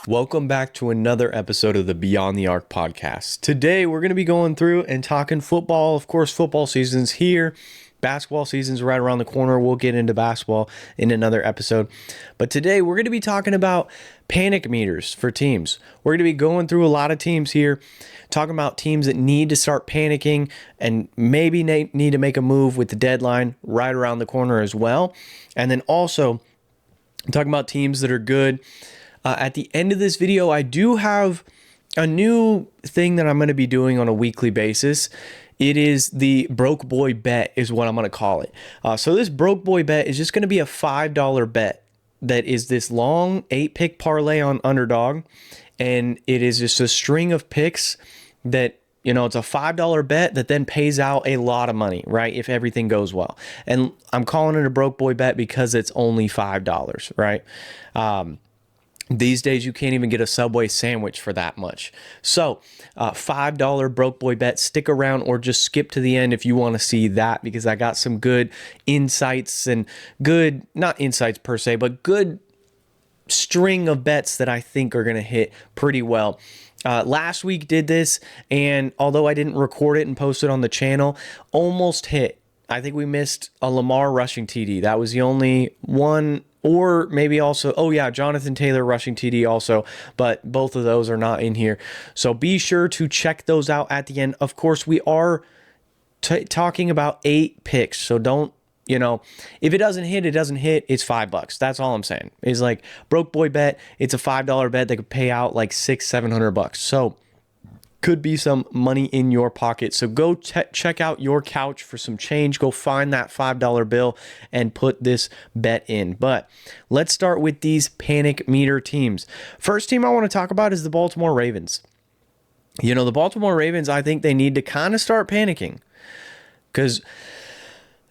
Welcome back to another episode of the Beyond the Arc podcast. Today, we're going to be going through and talking football. Of course, football season's here. Basketball season's right around the corner. We'll get into basketball in another episode. But today, we're going to be talking about panic meters for teams. We're going to be going through a lot of teams here, talking about teams that need to start panicking and maybe need to make a move with the deadline right around the corner as well. And then also, talking about teams that are good. At the end of this video, I do have a new thing that I'm going to be doing on a weekly basis. It is the broke boy bet is what I'm going to call it. So this broke boy bet is just going to be a $5 bet that is this long 8-pick parlay on underdog. And it is just a string of picks that, you know, it's a $5 bet that then pays out a lot of money, right? If everything goes well. And I'm calling it a broke boy bet because it's only $5, right? These days, you can't even get a Subway sandwich for that much. So, $5 broke boy bet. Stick around or just skip to the end if you want to see that, because I got some good insights and good, not insights per se, but good string of bets that I think are going to hit pretty well. Last week did this, and although I didn't record it and post it on the channel, almost hit. I think we missed a Lamar rushing TD. That was the only one. Or maybe also, oh yeah, Jonathan Taylor rushing TD also, but both of those are not in here. So be sure to check those out at the end. Of course, we are talking about 8 picks. So don't, you know, if it doesn't hit, it doesn't hit. It's $5. That's all I'm saying. It's like broke boy bet. It's a $5 bet that could pay out like $600-700. So could be some money in your pocket. So go check out your couch for some change. Go find that $5 bill and put this bet in. But let's start with these panic meter teams. First team I want to talk about is the Baltimore Ravens. You know, the Baltimore Ravens, I think they need to kind of start panicking because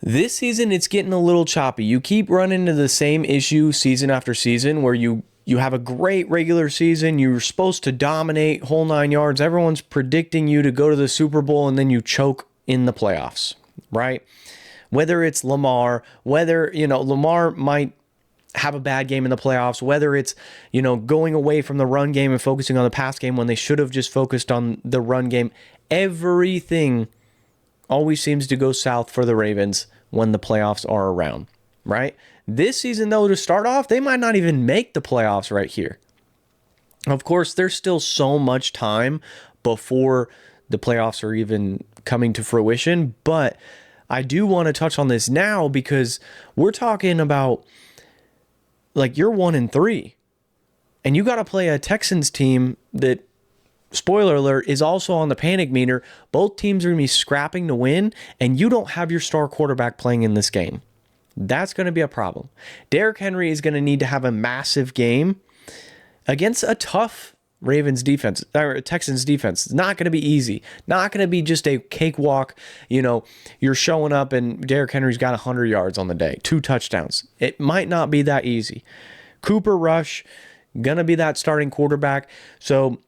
this season it's getting a little choppy. You keep running into the same issue season after season where you have a great regular season. You're supposed to dominate whole 9 yards. Everyone's predicting you to go to the Super Bowl, and then you choke in the playoffs, right? Whether it's Lamar, whether, you know, Lamar might have a bad game in the playoffs, whether it's, you know, going away from the run game and focusing on the pass game when they should have just focused on the run game. Everything always seems to go south for the Ravens when the playoffs are around, right? This season, though, to start off, they might not even make the playoffs right here. Of course, there's still so much time before the playoffs are even coming to fruition, but I do want to touch on this now because we're talking about, like, you're 1-3, and you got to play a Texans team that, spoiler alert, is also on the panic meter. Both teams are going to be scrapping to win, and you don't have your star quarterback playing in this game. That's going to be a problem. Derrick Henry is going to need to have a massive game against a tough Ravens defense, or Texans defense. It's not going to be easy. Not going to be just a cakewalk. You know, you're showing up and Derrick Henry's got 100 yards on the day, 2 touchdowns. It might not be that easy. Cooper Rush, going to be that starting quarterback. So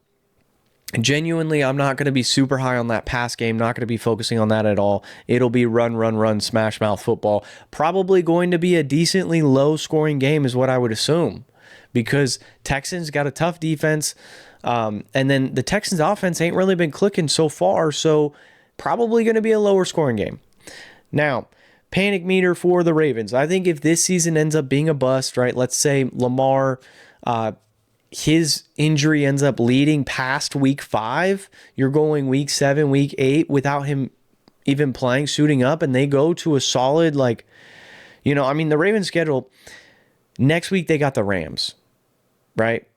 genuinely, I'm not going to be super high on that pass game, not going to be focusing on that at all. It'll be run, smash mouth football. Probably going to be a decently low scoring game is what I would assume, because Texans got a tough defense. And then the Texans offense ain't really been clicking so far. So probably going to be a lower scoring game. Now, panic meter for the Ravens. I think if this season ends up being a bust, right? Let's say Lamar, his injury ends up leading past week 5. You're going week 7, week 8 without him even playing, suiting up, and they go to a solid, like, you know, I mean, the Ravens schedule, next week they got the Rams, right?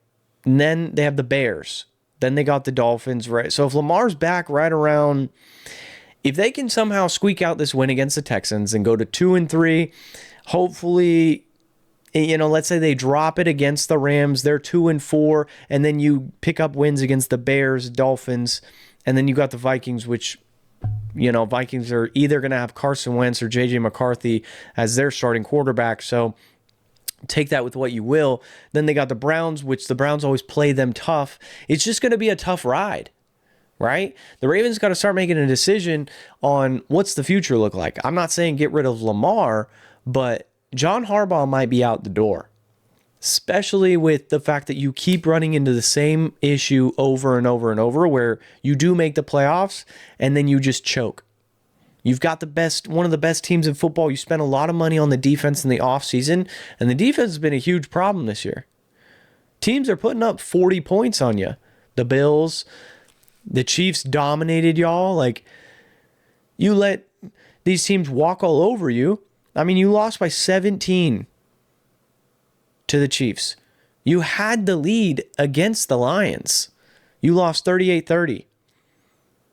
And then they have the Bears. Then they got the Dolphins, right? So if Lamar's back right around, if they can somehow squeak out this win against the Texans and go to 2-3, hopefully, you know, let's say they drop it against the Rams, they're 2-4, and then you pick up wins against the Bears, Dolphins, and then you got the Vikings, which, you know, Vikings are either going to have Carson Wentz or J.J. McCarthy as their starting quarterback, so take that with what you will. Then they got the Browns, which the Browns always play them tough. It's just going to be a tough ride, right? The Ravens got to start making a decision on what's the future look like. I'm not saying get rid of Lamar, but John Harbaugh might be out the door. especially with the fact that you keep running into the same issue over and over and over, where you do make the playoffs and then you just choke. You've got one of the best teams in football. You spent a lot of money on the defense in the offseason, and the defense has been a huge problem this year. Teams are putting up 40 points on you. The Bills, the Chiefs dominated y'all. Like, you let these teams walk all over you. I mean, you lost by 17 to the Chiefs. You had the lead against the Lions. You lost 38-30.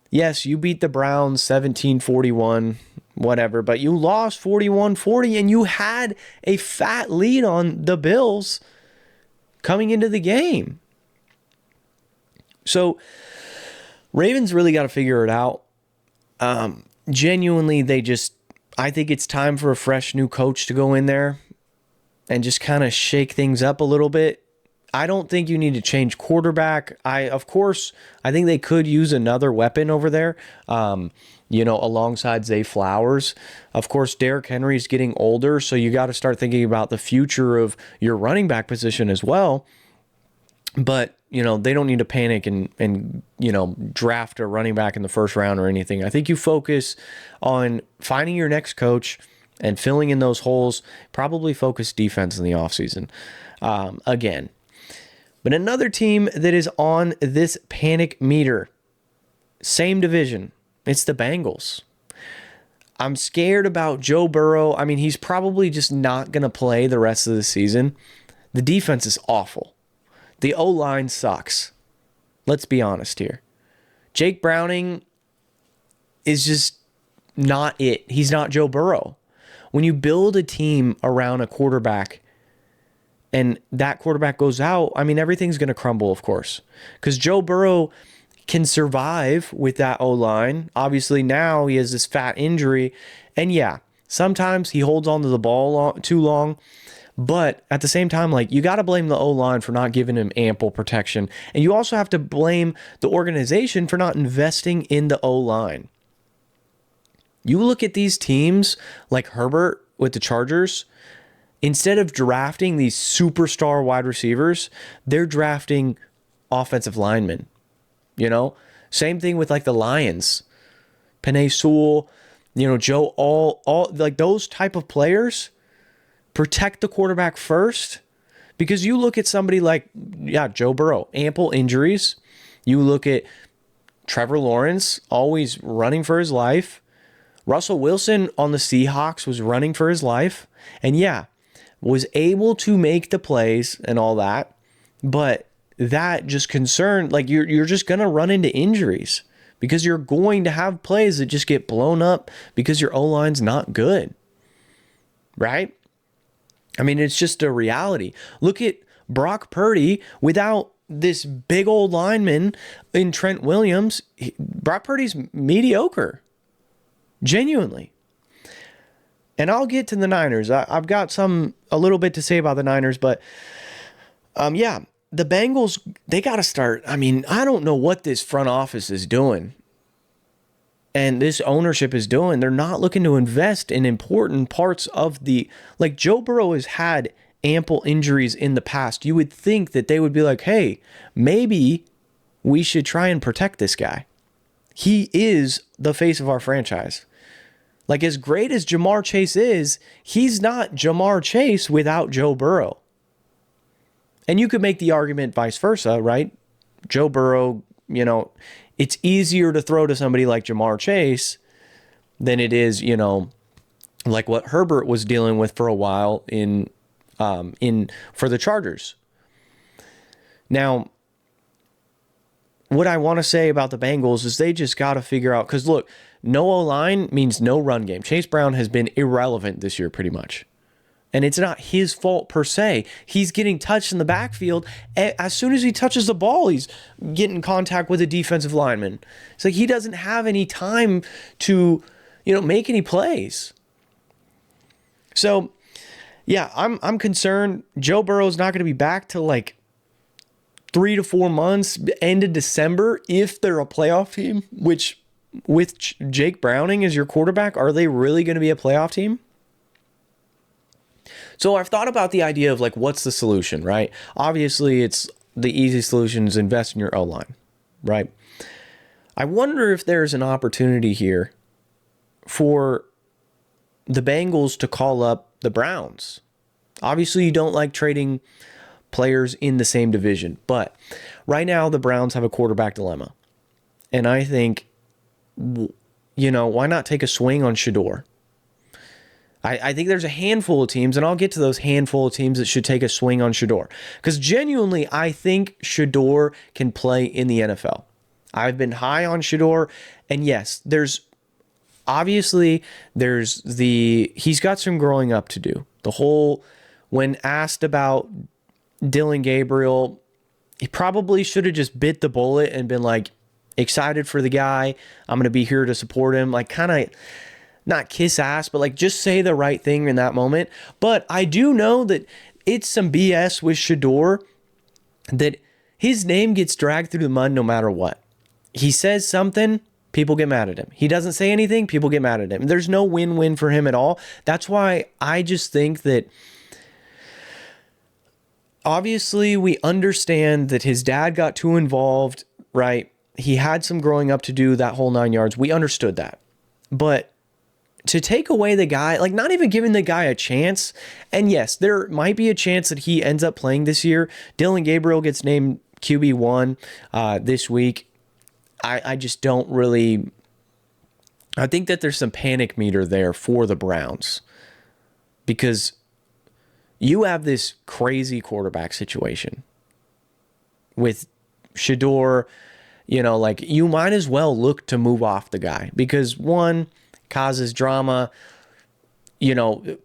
Yes, you beat the Browns 17-41, whatever, but you lost 41-40, and you had a fat lead on the Bills coming into the game. So Ravens really got to figure it out. Genuinely, I think it's time for a fresh new coach to go in there and just kind of shake things up a little bit. I don't think you need to change quarterback. I think they could use another weapon over there, alongside Zay Flowers. Of course, Derrick Henry's getting older, so you got to start thinking about the future of your running back position as well. But, they don't need to panic and draft a running back in the first round or anything. I think you focus on finding your next coach and filling in those holes, probably focus defense in the offseason again. But another team that is on this panic meter, same division, it's the Bengals. I'm scared about Joe Burrow. I mean, he's probably just not going to play the rest of the season. The defense is awful. The O-line sucks. Let's be honest here. Jake Browning is just not it. He's not Joe Burrow. When you build a team around a quarterback and that quarterback goes out, I mean, everything's going to crumble, of course. Because Joe Burrow can survive with that O-line. Obviously, now he has this fat injury. And yeah, sometimes he holds on to the ball too long. But at the same time, you got to blame the O-line for not giving him ample protection. And you also have to blame the organization for not investing in the O-line. You look at these teams like Herbert with the Chargers. Instead of drafting these superstar wide receivers, they're drafting offensive linemen. Same thing with the Lions, Penei Sewell, Joe, all those type of players. Protect the quarterback first, because you look at somebody like Joe Burrow, ample injuries. You look at Trevor Lawrence, always running for his life. Russell Wilson on the Seahawks was running for his life, and was able to make the plays and all that, but that just concerned, you're just going to run into injuries because you're going to have plays that just get blown up because your O-line's not good, right? I mean, it's just a reality. Look at Brock Purdy without this big old lineman in Trent Williams. Brock Purdy's mediocre, genuinely. And I'll get to the Niners. I've got a little bit to say about the Niners, but the Bengals, they got to start. I mean, I don't know what this front office is doing and this ownership is doing. They're not looking to invest in important parts of Joe Burrow has had ample injuries in the past. You would think that they would be like, hey, maybe we should try and protect this guy. He is the face of our franchise. As great as Jamar Chase is, he's not Jamar Chase without Joe Burrow. And you could make the argument vice versa, right? Joe Burrow, it's easier to throw to somebody like Jamar Chase than it is, what Herbert was dealing with for a while for the Chargers. Now, what I want to say about the Bengals is they just got to figure out, because look, no O-line means no run game. Chase Brown has been irrelevant this year pretty much. And it's not his fault per se. He's getting touched in the backfield. As soon as he touches the ball, he's getting in contact with a defensive lineman. It's he doesn't have any time to, make any plays. So, I'm concerned. Joe Burrow's not going to be back till 3 to 4 months, end of December, if they're a playoff team, which with Jake Browning as your quarterback, are they really going to be a playoff team? So I've thought about the idea of like, what's the solution, right? Obviously, it's the easy solution is invest in your O-line, right? I wonder if there's an opportunity here for the Bengals to call up the Browns. Obviously, you don't like trading players in the same division, but right now the Browns have a quarterback dilemma. And I think, why not take a swing on Shador? I think there's a handful of teams, and I'll get to those handful of teams that should take a swing on Shador. Because genuinely, I think Shador can play in the NFL. I've been high on Shador, and yes, he's got some growing up to do. When asked about Dylan Gabriel, he probably should have just bit the bullet and been like, excited for the guy. I'm going to be here to support him. Like, kind of not kiss ass, but like just say the right thing in that moment. But I do know that it's some BS with Shador that his name gets dragged through the mud no matter what. He says something, people get mad at him. He doesn't say anything, people get mad at him. There's no win-win for him at all. That's why I just think that obviously we understand that his dad got too involved, right? He had some growing up to do, that whole 9 yards. We understood that. But to take away the guy, like not even giving the guy a chance, and yes, there might be a chance that he ends up playing this year. Dylan Gabriel gets named QB1 this week. I just don't really... I think that there's some panic meter there for the Browns because you have this crazy quarterback situation with Shador. Like you might as well look to move off the guy because one, causes drama, good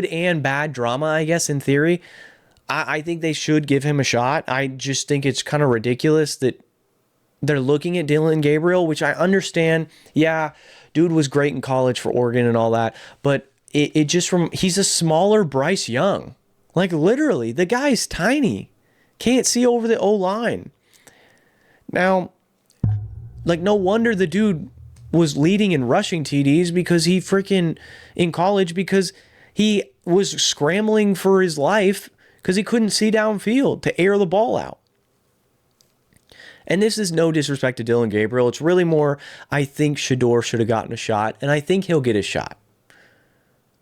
and bad drama, I guess, in theory. I think they should give him a shot. I just think it's kind of ridiculous that they're looking at Dylan Gabriel, which I understand. Yeah, dude was great in college for Oregon and all that, but he's a smaller Bryce Young. Like literally, the guy's tiny. Can't see over the O-line. Now, like no wonder the dude was leading in rushing TDs because he freaking in college because he was scrambling for his life because he couldn't see downfield to air the ball out. And this is no disrespect to Dylan Gabriel. It's really more, I think Shador should have gotten a shot, and I think he'll get a shot.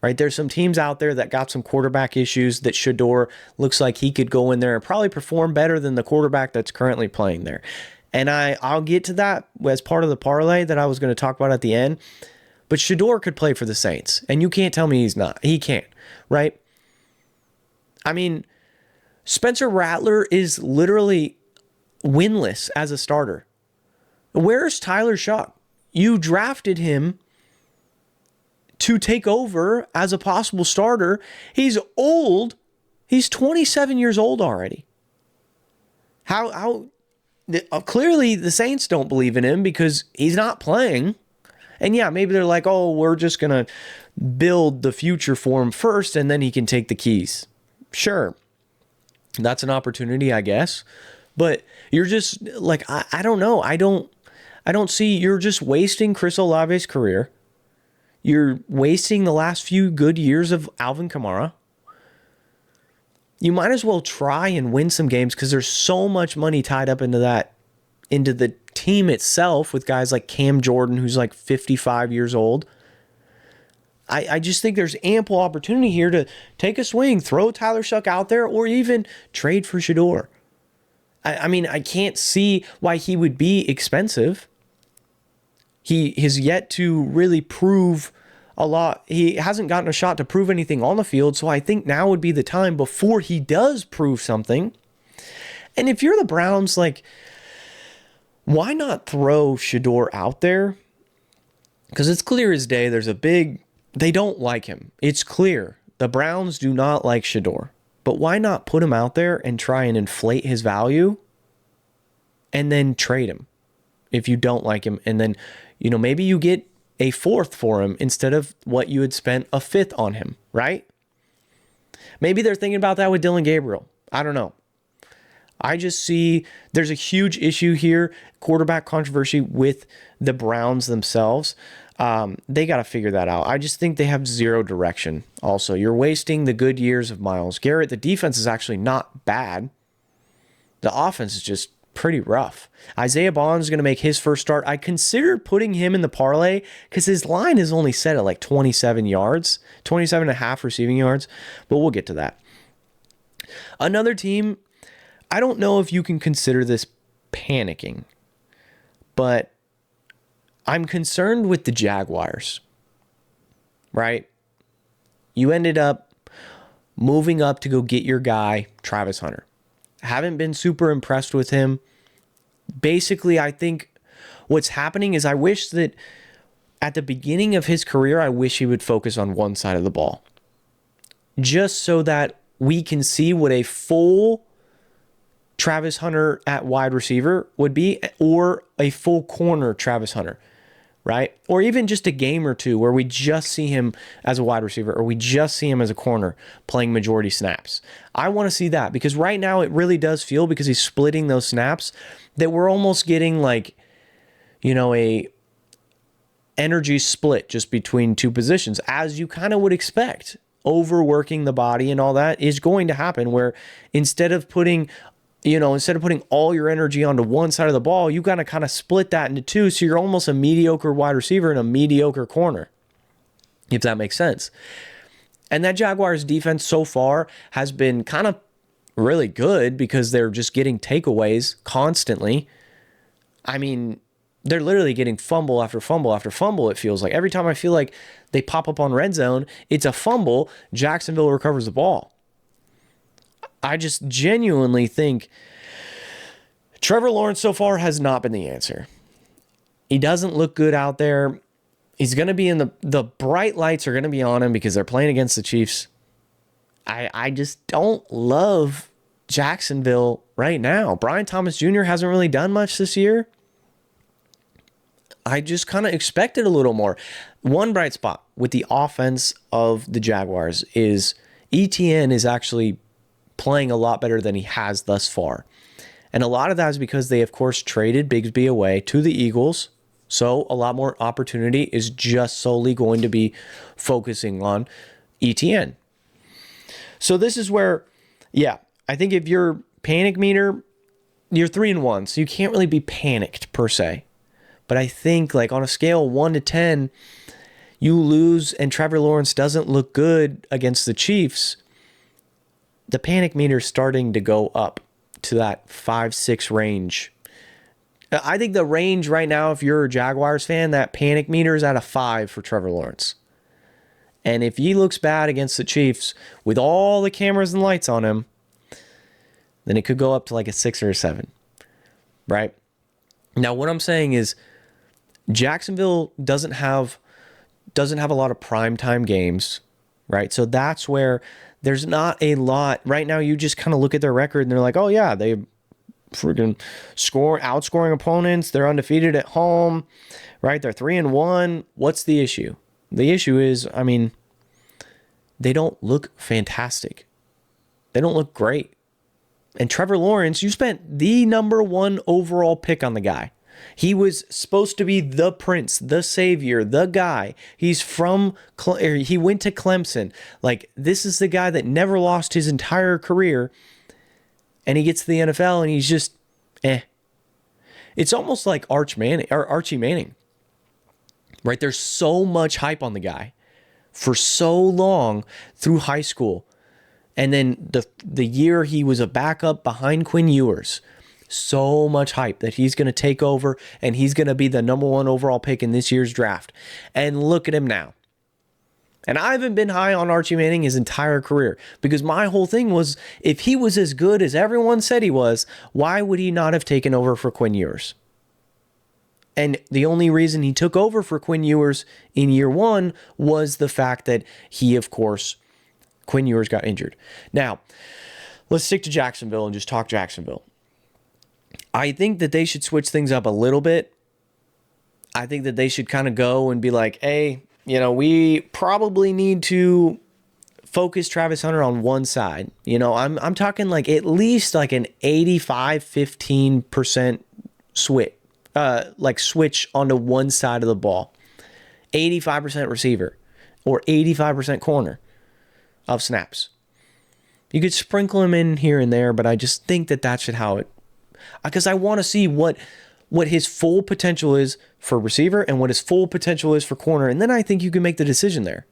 Right? There's some teams out there that got some quarterback issues that Shador looks like he could go in there and probably perform better than the quarterback that's currently playing there. And I'll get to that as part of the parlay that I was going to talk about at the end. But Shador could play for the Saints. And you can't tell me he's not. He can't. Right? I mean, Spencer Rattler is literally winless as a starter. Where's Tyler Shuck? You drafted him to take over as a possible starter. He's old. He's 27 years old already. How clearly the Saints don't believe in him because he's not playing. And yeah, maybe they're like, oh, we're just going to build the future for him first and then he can take the keys. Sure. That's an opportunity, I guess. But you're just like, I don't know. I don't see, you're just wasting Chris Olave's career. You're wasting the last few good years of Alvin Kamara. You might as well try and win some games because there's so much money tied up into the team itself with guys like Cam Jordan, who's like 55 years old. I just think there's ample opportunity here to take a swing, throw Tyler Shuck out there, or even trade for Shador. I mean, I can't see why he would be expensive. He has yet to really prove a lot. He hasn't gotten a shot to prove anything on the field, so I think now would be the time before he does prove something. And if you're the Browns, like, why not throw Shador out there? Because it's clear as day they don't like him. It's clear. The Browns do not like Shador. But why not put him out there and try and inflate his value and then trade him if you don't like him? And then, maybe you get a fourth for him instead of what you had spent a fifth on him, right? Maybe they're thinking about that with Dylan Gabriel. I don't know. I just see there's a huge issue here, quarterback controversy with the Browns themselves. They got to figure that out. I just think they have zero direction. Also, you're wasting the good years of Myles Garrett. The defense is actually not bad. The offense is just pretty rough. Isaiah Bond is going to make his first start. I considered putting him in the parlay because his line is only set at like 27 yards, 27 and a half receiving yards, but we'll get to that. Another team, I don't know if you can consider this panicking, but I'm concerned with the Jaguars, right? You ended up moving up to go get your guy, Travis Hunter. Haven't been super impressed with him. Basically, I think what's happening is I wish that at the beginning of his career, I wish he would focus on one side of the ball. Just so that we can see what a full Travis Hunter at wide receiver would be, or a full corner Travis Hunter, right? Or even just a game or two where we just see him as a wide receiver, or we just see him as a corner playing majority snaps. I want to see that because right now it really does feel, because he's splitting those snaps, that we're almost getting like, a energy split just between two positions, as you kind of would expect. Overworking the body and all that is going to happen, where instead of putting all your energy onto one side of the ball, you got to kind of split that into two. So you're almost a mediocre wide receiver and a mediocre corner, if that makes sense. And that Jaguars defense so far has been kind of really good because they're just getting takeaways constantly. I mean, they're literally getting fumble after fumble after fumble, it feels like. Every time I feel like they pop up on red zone, it's a fumble. Jacksonville recovers the ball. I just genuinely think Trevor Lawrence so far has not been the answer. He doesn't look good out there. He's going to be in the bright lights are going to be on him because they're playing against the Chiefs. I just don't love Jacksonville right now. Brian Thomas Jr. hasn't really done much this year. I just kind of expected a little more. One bright spot with the offense of the Jaguars is ETN is actually playing a lot better than he has thus far. And a lot of that is because they, of course, traded Bigsby away to the Eagles. So a lot more opportunity is just solely going to be focusing on ETN. So this is where, I think if you're panic meter, you're 3-1. So you can't really be panicked per se. But I think like on a scale 1 to 10, you lose and Trevor Lawrence doesn't look good against the Chiefs. The panic meter is starting to go up to that 5-6 range. I think the range right now, if you're a Jaguars fan, that panic meter is at a 5 for Trevor Lawrence. And if he looks bad against the Chiefs with all the cameras and lights on him, then it could go up to like a 6 or a 7, right? Now, what I'm saying is Jacksonville doesn't have a lot of primetime games, right? So that's where there's not a lot. Right now, you just kind of look at their record and they're like, oh, yeah, they freaking outscoring opponents. They're undefeated at home, right? They're 3-1. What's the issue? The issue is, they don't look fantastic. They don't look great. And Trevor Lawrence, you spent the number 1 overall pick on the guy. He was supposed to be the prince, the savior, the guy. He went to Clemson. Like, this is the guy that never lost his entire career. And he gets to the NFL and he's just, It's almost like Archie Manning. Right? There's so much hype on the guy for so long through high school. And then the year he was a backup behind Quinn Ewers, so much hype that he's going to take over and he's going to be the number 1 overall pick in this year's draft. And look at him now. And I haven't been high on Archie Manning his entire career because my whole thing was, if he was as good as everyone said he was, why would he not have taken over for Quinn Ewers? And the only reason he took over for Quinn Ewers in year 1 was the fact that Quinn Ewers got injured. Now, let's stick to Jacksonville and just talk Jacksonville. I think that they should switch things up a little bit. I think that they should kind of go and be like, hey, we probably need to focus Travis Hunter on one side. I'm talking like at least like an 85-15% switch onto one side of the ball. 85% receiver or 85% corner of snaps. You could sprinkle him in here and there, but I just think that should how it, because I want to see what his full potential is for receiver and what his full potential is for corner. And then I think you can make the decision there.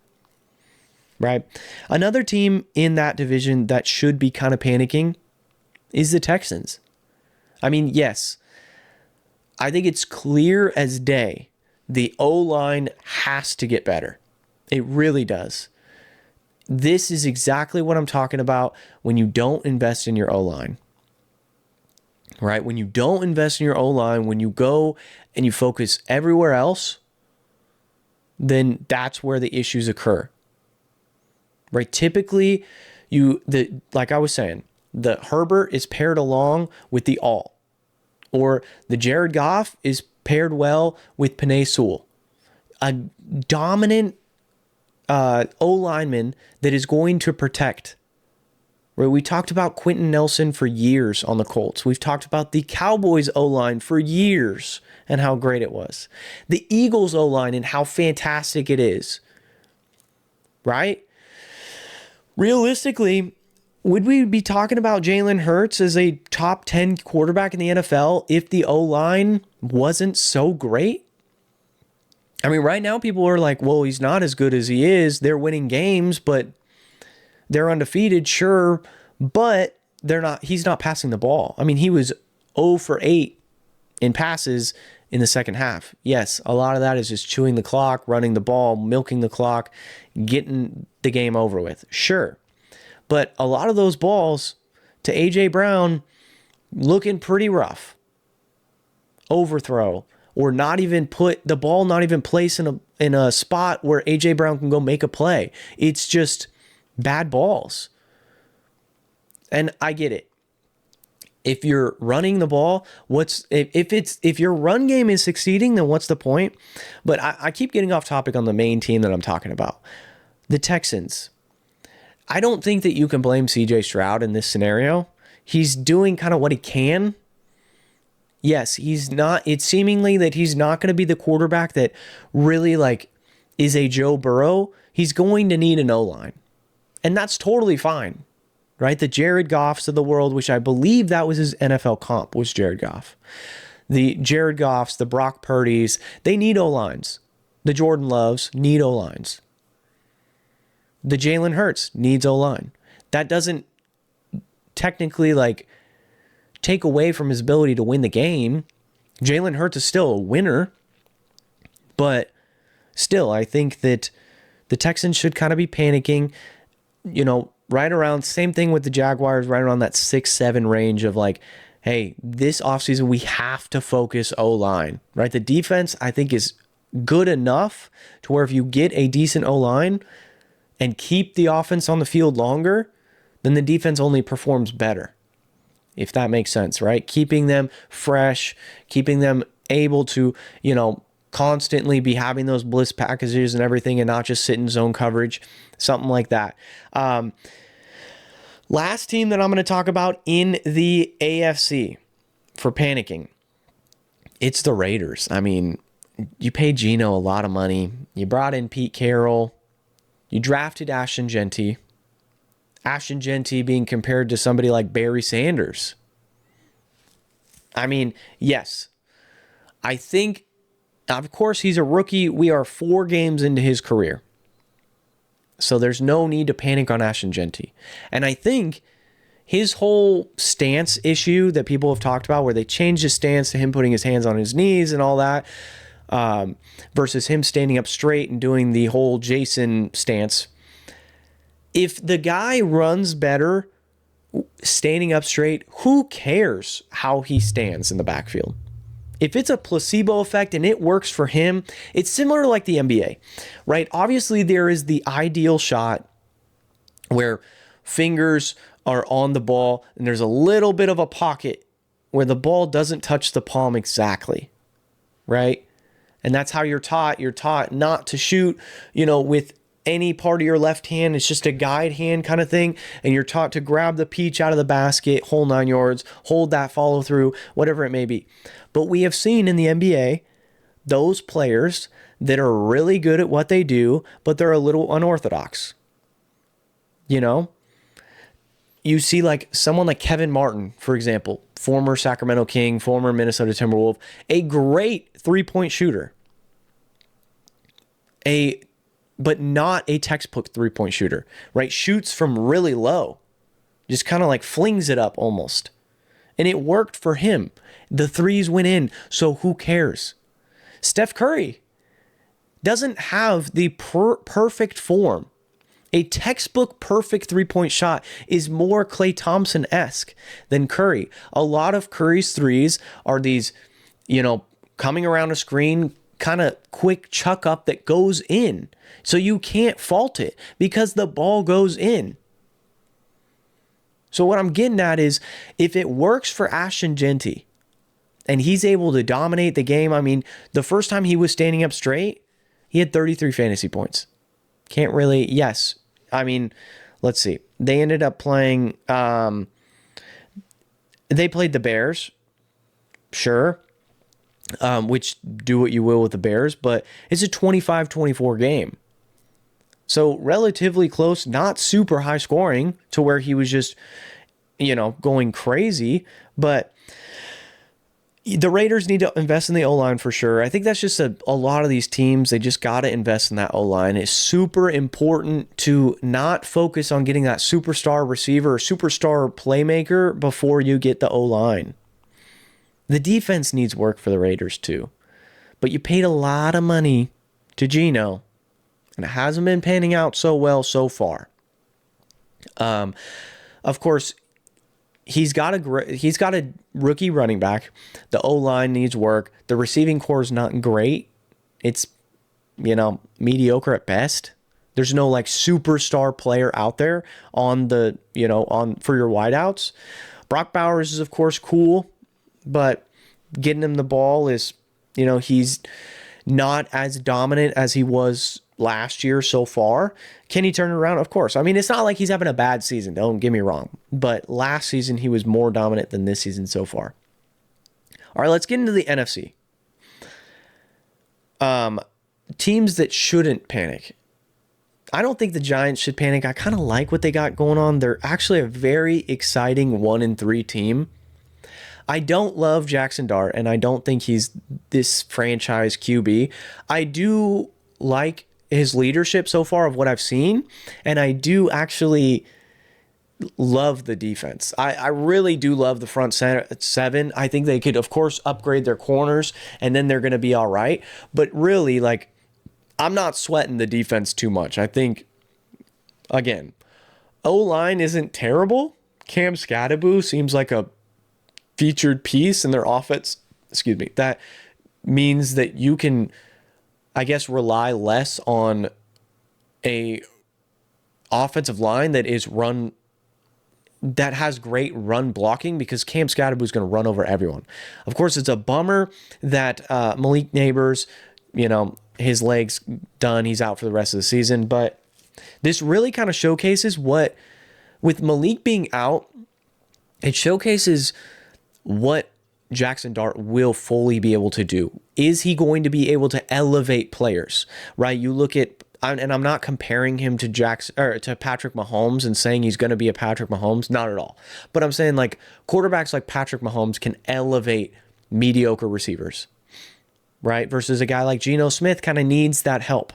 Right. Another team in that division that should be kind of panicking is the Texans. I mean, yes, I think it's clear as day. The O-line has to get better. It really does. This is exactly what I'm talking about when you don't invest in your O-line. Right? When you don't invest in your O-line, when you go and you focus everywhere else, then that's where the issues occur. Right? Typically, like I was saying, the Herbert is paired along with the All, or the Jared Goff is paired well with Penei Sewell, a dominant O-lineman that is going to protect. Right? We talked about Quentin Nelson for years on the Colts. We've talked about the Cowboys O-line for years and how great it was. The Eagles O-line and how fantastic it is. Right? Realistically, would we be talking about Jalen Hurts as a top 10 quarterback in the NFL if the O-line wasn't so great? I mean, right now people are like, well, he's not as good as he is. They're winning games, but they're undefeated, sure, but he's not passing the ball. I mean, he was 0 for 8 in passes in the second half. Yes, a lot of that is just chewing the clock, running the ball, milking the clock, getting the game over with. Sure. But a lot of those balls to A.J. Brown looking pretty rough. Overthrow, or not even placed in a spot where A.J. Brown can go make a play. It's just bad balls. And I get it. If you're running the ball, if your run game is succeeding, then what's the point? But I keep getting off topic on the main team that I'm talking about. The Texans. I don't think that you can blame CJ Stroud in this scenario. He's doing kind of what he can. Yes, it's seemingly that he's not going to be the quarterback that really is a Joe Burrow. He's going to need an O-line. And that's totally fine. Right? The Jared Goffs of the world, which I believe that was his NFL comp, was Jared Goff. The Jared Goffs, the Brock Purdy's, they need O-lines. The Jordan Loves need O-lines. The Jalen Hurts needs O-line. That doesn't technically take away from his ability to win the game. Jalen Hurts is still a winner. But still, I think that the Texans should kind of be panicking, right around, same thing with the Jaguars, right around that 6-7 range of hey, this offseason we have to focus O-line, right? The defense, I think, is good enough to where if you get a decent O-line and keep the offense on the field longer, then the defense only performs better, if that makes sense, right? Keeping them fresh, keeping them able to, constantly be having those blitz packages and everything and not just sit in zone coverage, something like that. Last team that I'm going to talk about in the AFC for panicking, it's the Raiders. I mean, you paid Geno a lot of money. You brought in Pete Carroll. You drafted Ashton Genty. Ashton Genty being compared to somebody like Barry Sanders. I mean, yes. I think, of course, he's a rookie. We are 4 games into his career. So there's no need to panic on Ashton Genty. And I think his whole stance issue that people have talked about, where they changed his stance to him putting his hands on his knees and all that, versus him standing up straight and doing the whole Jason stance. If the guy runs better standing up straight, who cares how he stands in the backfield? If it's a placebo effect and it works for him, it's similar to like the NBA, right? Obviously, there is the ideal shot where fingers are on the ball and there's a little bit of a pocket where the ball doesn't touch the palm exactly, right? And that's how you're taught. You're taught not to shoot, with any part of your left hand. It's just a guide hand kind of thing. And you're taught to grab the peach out of the basket, whole 9 yards, hold that follow through, whatever it may be. But we have seen in the NBA those players that are really good at what they do, but they're a little unorthodox. You know, you see like someone like Kevin Martin, for example, former Sacramento King, former Minnesota Timberwolf, a great 3-point shooter, but not a textbook 3-point shooter, right? Shoots from really low, just kind of like flings it up almost. And it worked for him. The threes went in, so who cares? Steph Curry doesn't have the perfect form. A textbook perfect 3-point shot is more Klay Thompson-esque than Curry. A lot of Curry's threes are these, coming around a screen, kind of quick chuck up that goes in. So you can't fault it because the ball goes in. So what I'm getting at is if it works for Ashton Genty and he's able to dominate the game, I mean, the first time he was standing up straight, he had 33 fantasy points. Can't really, yes. I mean, let's see. They ended up playing, they played the Bears, sure, which do what you will with the Bears, but it's a 25-24 game. So relatively close, not super high scoring to where he was just, going crazy. But the Raiders need to invest in the O-line for sure. I think that's just a lot of these teams, they just got to invest in that O-line. It's super important to not focus on getting that superstar receiver or superstar playmaker before you get the O-line. The defense needs work for the Raiders too. But you paid a lot of money to Geno, and it hasn't been panning out so well so far. Of course, he's got a rookie running back. The O-line needs work. The receiving core is not great. It's, mediocre at best. There's no like superstar player out there on the, for your wideouts. Brock Bowers is of course cool, but getting him the ball is, he's not as dominant as he was last year so far. Can he turn it around? Of course. I mean, it's not like he's having a bad season. Don't get me wrong. But last season, he was more dominant than this season so far. All right, let's get into the NFC. Teams that shouldn't panic. I don't think the Giants should panic. I kind of like what they got going on. They're actually a very exciting 1-3 team. I don't love Jackson Dart, and I don't think he's this franchise QB. I do like his leadership so far of what I've seen, and I do actually love the defense. I really do love the front seven. I think they could, of course, upgrade their corners, and then they're going to be all right. But really, I'm not sweating the defense too much. I think, again, O-line isn't terrible. Cam Scadaboo seems like a featured piece in their offense. That means that you can, I guess, rely less on a offensive line that has great run blocking, because Cam Scadaboo is going to run over everyone. Of course, it's a bummer that Malik Neighbors, his leg's done. He's out for the rest of the season. But this really kind of showcases with Malik being out, it showcases what Jackson Dart will fully be able to do. Is he going to be able to elevate players, right? You look at, and I'm not comparing him to to Patrick Mahomes and saying he's going to be a Patrick Mahomes, not at all. But I'm saying quarterbacks like Patrick Mahomes can elevate mediocre receivers, right? Versus a guy like Geno Smith kind of needs that help.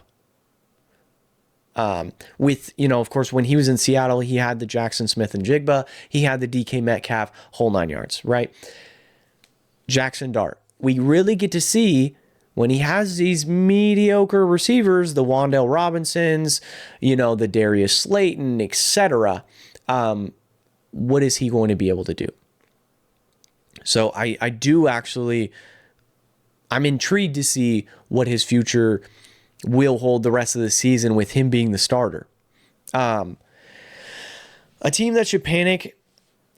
Of course, when he was in Seattle, he had the Jackson Smith and Jigba. He had the DK Metcalf, whole 9 yards, right? Jackson Dart. We really get to see when he has these mediocre receivers, the Wan'Dale Robinsons, the Darius Slayton, etc. What is he going to be able to do? So I do actually, I'm intrigued to see what his future will hold the rest of the season with him being the starter. A team that should panic,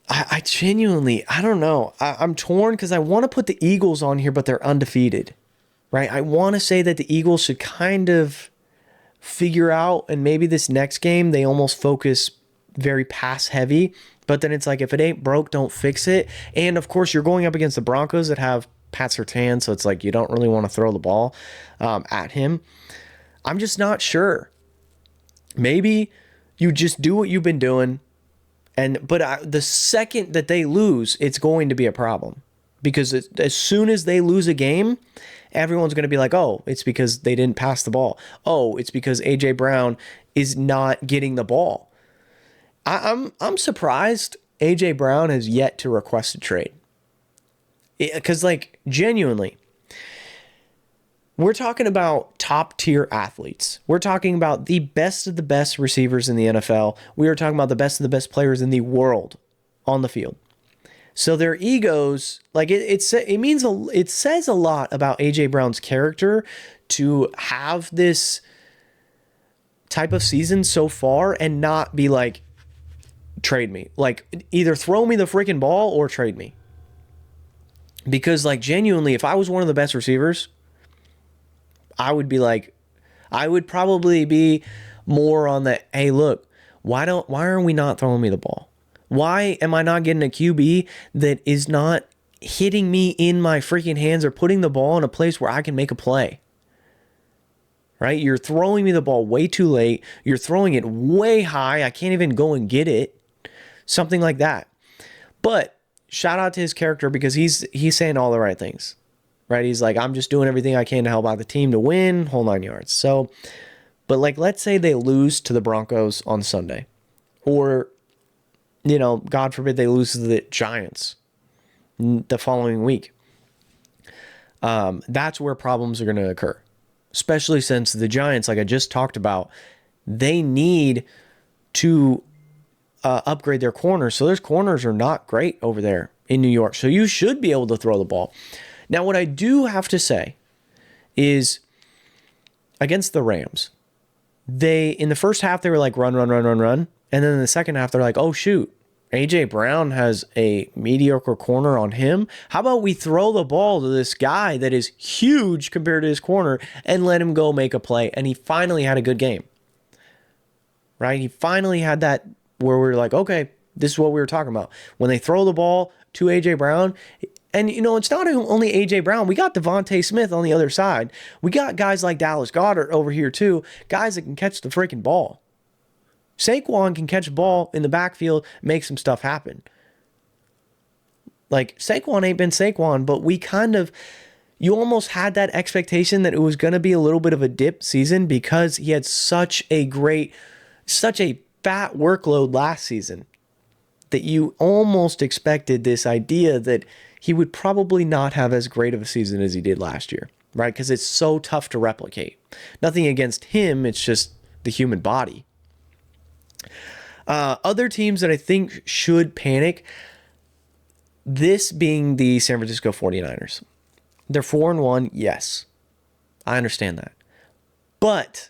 I genuinely, I don't know. I'm torn because I want to put the Eagles on here, but they're undefeated, right? I want to say that the Eagles should kind of figure out, and maybe this next game they almost focus very pass heavy, but then it's like, if it ain't broke, don't fix it. And of course, you're going up against the Broncos that have Pat Surtain, so it's like you don't really want to throw the ball at him. I'm just not sure. Maybe you just do what you've been doing, but the second that they lose, it's going to be a problem, because as soon as they lose a game, everyone's going to be like, oh, it's because they didn't pass the ball. Oh, it's because A.J. Brown is not getting the ball. I'm surprised A.J. Brown has yet to request a trade. Because, like, genuinely, we're talking about top-tier athletes. We're talking about the best of the best receivers in the NFL. We are talking about the best of the best players in the world on the field. So their egos, like, it says a lot about A.J. Brown's character to have this type of season so far and not be like, trade me. Like, either throw me the freaking ball or trade me. Because, like, genuinely, if I was one of the best receivers, I would be like, I would probably be more on the, hey, look, why aren't we not throwing me the ball? Why am I not getting a QB that is not hitting me in my freaking hands or putting the ball in a place where I can make a play? Right? You're throwing me the ball way too late. You're throwing it way high. I can't even go and get it. Something like that. But shout out to his character, because he's saying all the right things. Right? He's like, I'm just doing everything I can to help out the team to win, whole 9 yards. So, but like, let's say they lose to the Broncos on Sunday, or, you know, God forbid they lose to the Giants the following week. That's where problems are going to occur, especially since the Giants, like I just talked about, they need to upgrade their corners. So their corners are not great over there in New York. So you should be able to throw the ball. Now, what I do have to say is, against the Rams, in the first half, they were like, run. And then in the second half, they're like, oh, shoot, A.J. Brown has a mediocre corner on him. How about we throw the ball to this guy that is huge compared to his corner and let him go make a play? And he finally had a good game, right? He finally had that where we're like, okay, this is what we were talking about. When they throw the ball to A.J. Brown, and, you know, it's not only A.J. Brown. We got Devontae Smith on the other side. We got guys like Dallas Goedert over here too, guys that can catch the freaking ball. Saquon can catch the ball in the backfield, make some stuff happen. Like, Saquon ain't been Saquon, but you almost had that expectation that it was going to be a little bit of a dip season, because he had such a fat workload last season, that you almost expected this idea that he would probably not have as great of a season as he did last year, right? Because it's so tough to replicate. Nothing against him, it's just the human body. Other teams that I think should panic, this being the San Francisco 49ers. They're 4-1, yes. I understand that. But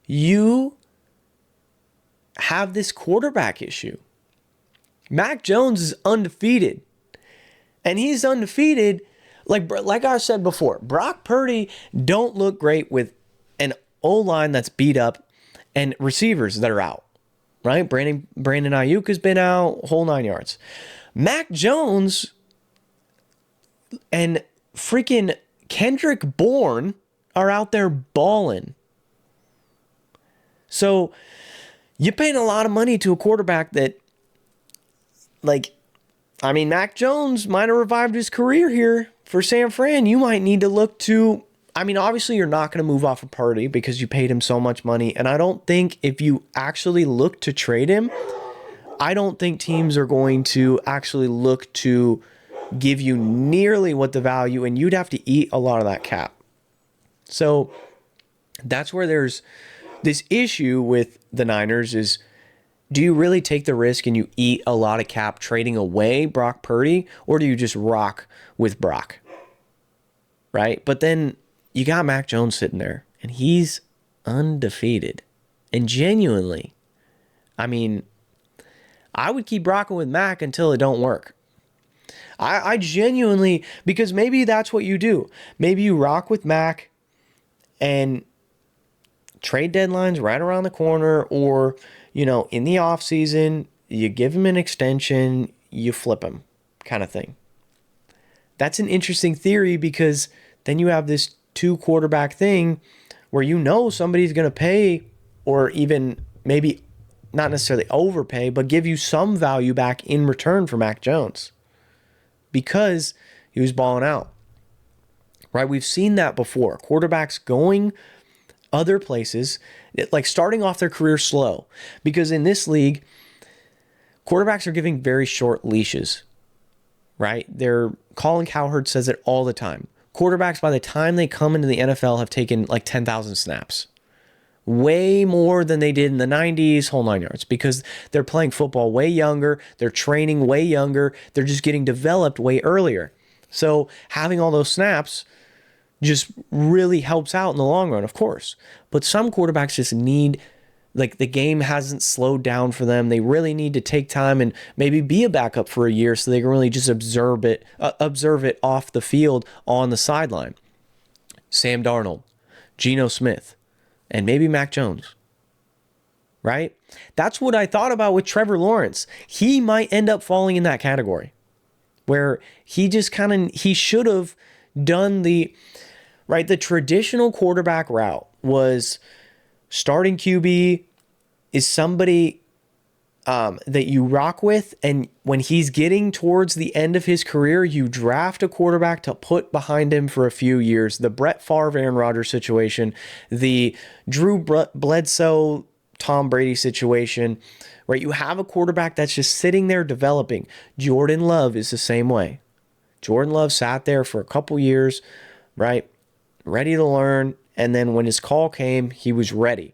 you have this quarterback issue. Mac Jones is undefeated. And he's undefeated, like I said before, Brock Purdy don't look great with an O-line that's beat up and receivers that are out, right? Brandon Ayuk has been out, whole 9 yards. Mac Jones and freaking Kendrick Bourne are out there balling. So you're paying a lot of money to a quarterback that, like, I mean, Mac Jones might have revived his career here for San Fran. You might need to look to, I mean, obviously you're not going to move off of Purdy because you paid him so much money. And I don't think if you actually look to trade him, I don't think teams are going to actually look to give you nearly what the value, and you'd have to eat a lot of that cap. So that's where there's this issue with the Niners is, do you really take the risk and you eat a lot of cap trading away Brock Purdy, or do you just rock with Brock? Right? But then you got Mac Jones sitting there, and he's undefeated. And genuinely, I mean, I would keep rocking with Mac until it don't work. I genuinely, because maybe that's what you do. Maybe you rock with Mac, and trade deadline's right around the corner, or, in the off season, you give him an extension, you flip him kind of thing. That's an interesting theory because then you have this 2 quarterback thing where somebody's going to pay, or even maybe not necessarily overpay, but give you some value back in return for Mac Jones because he was balling out. Right? We've seen that before. Quarterbacks going other places, like starting off their career slow, because in this league, quarterbacks are giving very short leashes. Right? Colin Cowherd says it all the time. Quarterbacks, by the time they come into the NFL, have taken like 10,000 snaps. Way more than they did in the 90s, whole 9 yards, because they're playing football way younger. They're training way younger. They're just getting developed way earlier. So having all those snaps just really helps out in the long run, of course. But some quarterbacks just need, like, the game hasn't slowed down for them. They really need to take time and maybe be a backup for a year so they can really just observe it off the field on the sideline. Sam Darnold, Geno Smith, and maybe Mac Jones. Right? That's what I thought about with Trevor Lawrence. He might end up falling in that category where he should have done the traditional quarterback route was starting QB is somebody that you rock with, and when he's getting towards the end of his career, you draft a quarterback to put behind him for a few years. The Brett Favre, Aaron Rodgers situation, the Drew Bledsoe, Tom Brady situation, right? You have a quarterback that's just sitting there developing. Jordan Love is the same way. Jordan Love sat there for a couple years, right? Ready to learn. And then when his call came, he was ready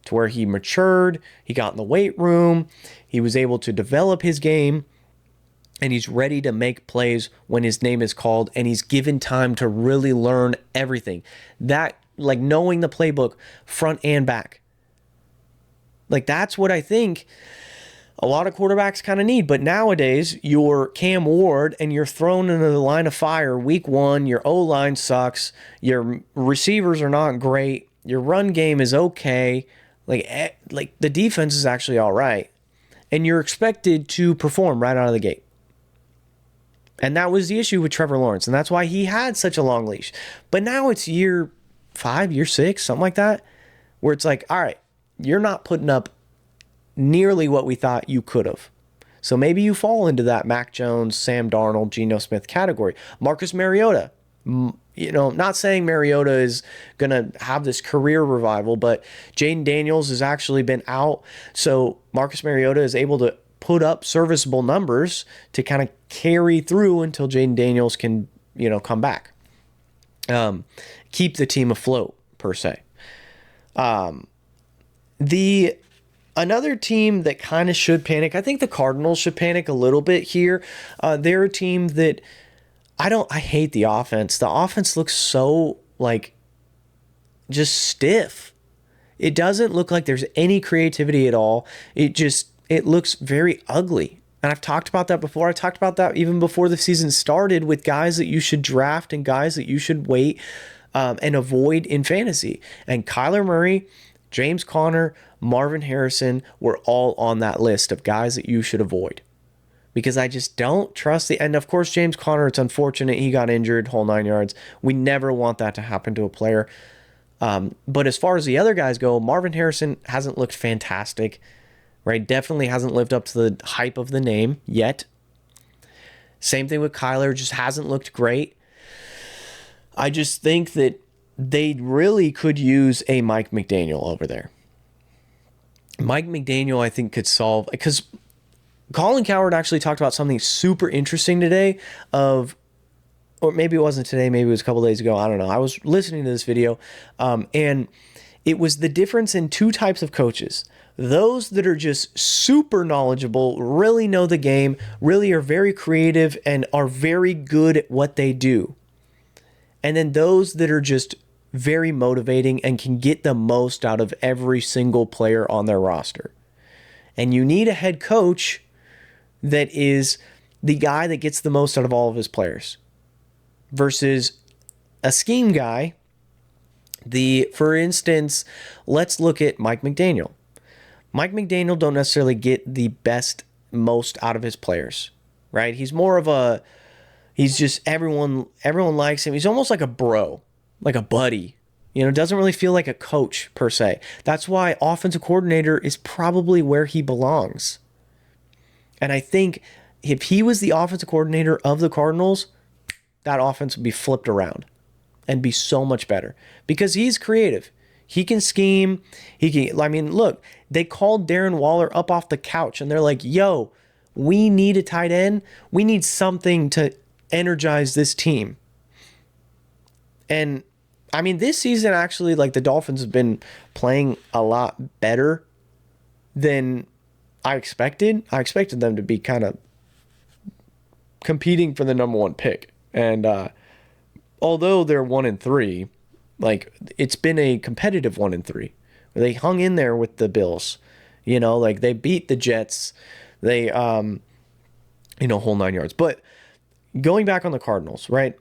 to where he matured. He got in the weight room. He was able to develop his game, and he's ready to make plays when his name is called, and he's given time to really learn everything. That, like, knowing the playbook front and back. Like, that's what I think a lot of quarterbacks kind of need. But nowadays, you're Cam Ward and you're thrown into the line of fire week one. Your O-line sucks. Your receivers are not great. Your run game is okay. Like the defense is actually all right. And you're expected to perform right out of the gate. And that was the issue with Trevor Lawrence. And that's why he had such a long leash. But now it's year 5, year 6, something like that, where it's like, all right, you're not putting up nearly what we thought you could have. So maybe you fall into that Mac Jones, Sam Darnold, Geno Smith category. Marcus Mariota. Not saying Mariota is going to have this career revival, but Jaden Daniels has actually been out. So Marcus Mariota is able to put up serviceable numbers to kind of carry through until Jaden Daniels can, come back. Keep the team afloat, per se. Another team that kind of should panic, I think the Cardinals should panic a little bit here. They're a team that I hate the offense. The offense looks so, just stiff. It doesn't look like there's any creativity at all. It looks very ugly. And I've talked about that before. I talked about that even before the season started with guys that you should draft and guys that you should wait and avoid in fantasy. And Kyler Murray, James Conner, Marvin Harrison were all on that list of guys that you should avoid. Because I just don't trust and of course, James Conner, it's unfortunate he got injured, whole 9 yards. We never want that to happen to a player. But as far as the other guys go, Marvin Harrison hasn't looked fantastic, right? Definitely hasn't lived up to the hype of the name yet. Same thing with Kyler, just hasn't looked great. I just think that they really could use a Mike McDaniel over there. Mike McDaniel, I think, could solve, because Colin Cowherd actually talked about something super interesting today or maybe it wasn't today, maybe it was a couple days ago. I don't know. I was listening to this video, and it was the difference in 2 types of coaches. Those that are just super knowledgeable, really know the game, really are very creative, and are very good at what they do. And then those that are just very motivating and can get the most out of every single player on their roster. And you need a head coach that is the guy that gets the most out of all of his players versus a scheme guy For instance, let's look at Mike McDaniel. Mike McDaniel don't necessarily get the most out of his players, right? He's just everyone likes him. He's almost like a bro, like a buddy. Doesn't really feel like a coach per se. That's why offensive coordinator is probably where he belongs. And I think if he was the offensive coordinator of the Cardinals, that offense would be flipped around and be so much better because he's creative. He can scheme. Look, they called Darren Waller up off the couch and they're like, yo, we need a tight end. We need something to energize this team. And this season, actually, like the Dolphins have been playing a lot better than I expected. I expected them to be kind of competing for the number one pick. And although they're 1-3, like it's been a competitive 1-3. They hung in there with the Bills. Like they beat the Jets. They, whole 9 yards. But going back on the Cardinals, right?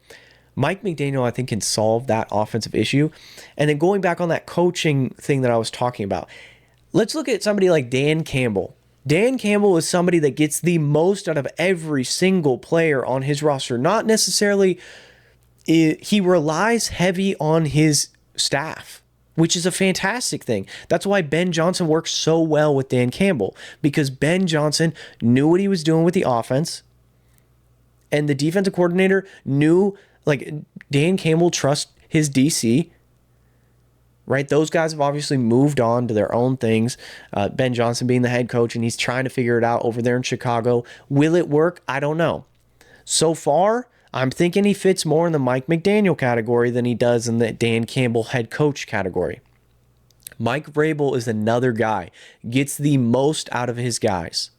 Mike McDaniel, I think, can solve that offensive issue. And then going back on that coaching thing that I was talking about, let's look at somebody like Dan Campbell. Dan Campbell is somebody that gets the most out of every single player on his roster. Not necessarily, he relies heavy on his staff, which is a fantastic thing. That's why Ben Johnson works so well with Dan Campbell, because Ben Johnson knew what he was doing with the offense, and the defensive coordinator knew, like, Dan Campbell trusts his DC, right? Those guys have obviously moved on to their own things. Ben Johnson being the head coach, and he's trying to figure it out over there in Chicago. Will it work? I don't know. So far, I'm thinking he fits more in the Mike McDaniel category than he does in the Dan Campbell head coach category. Mike Vrabel is another guy, gets the most out of his guys.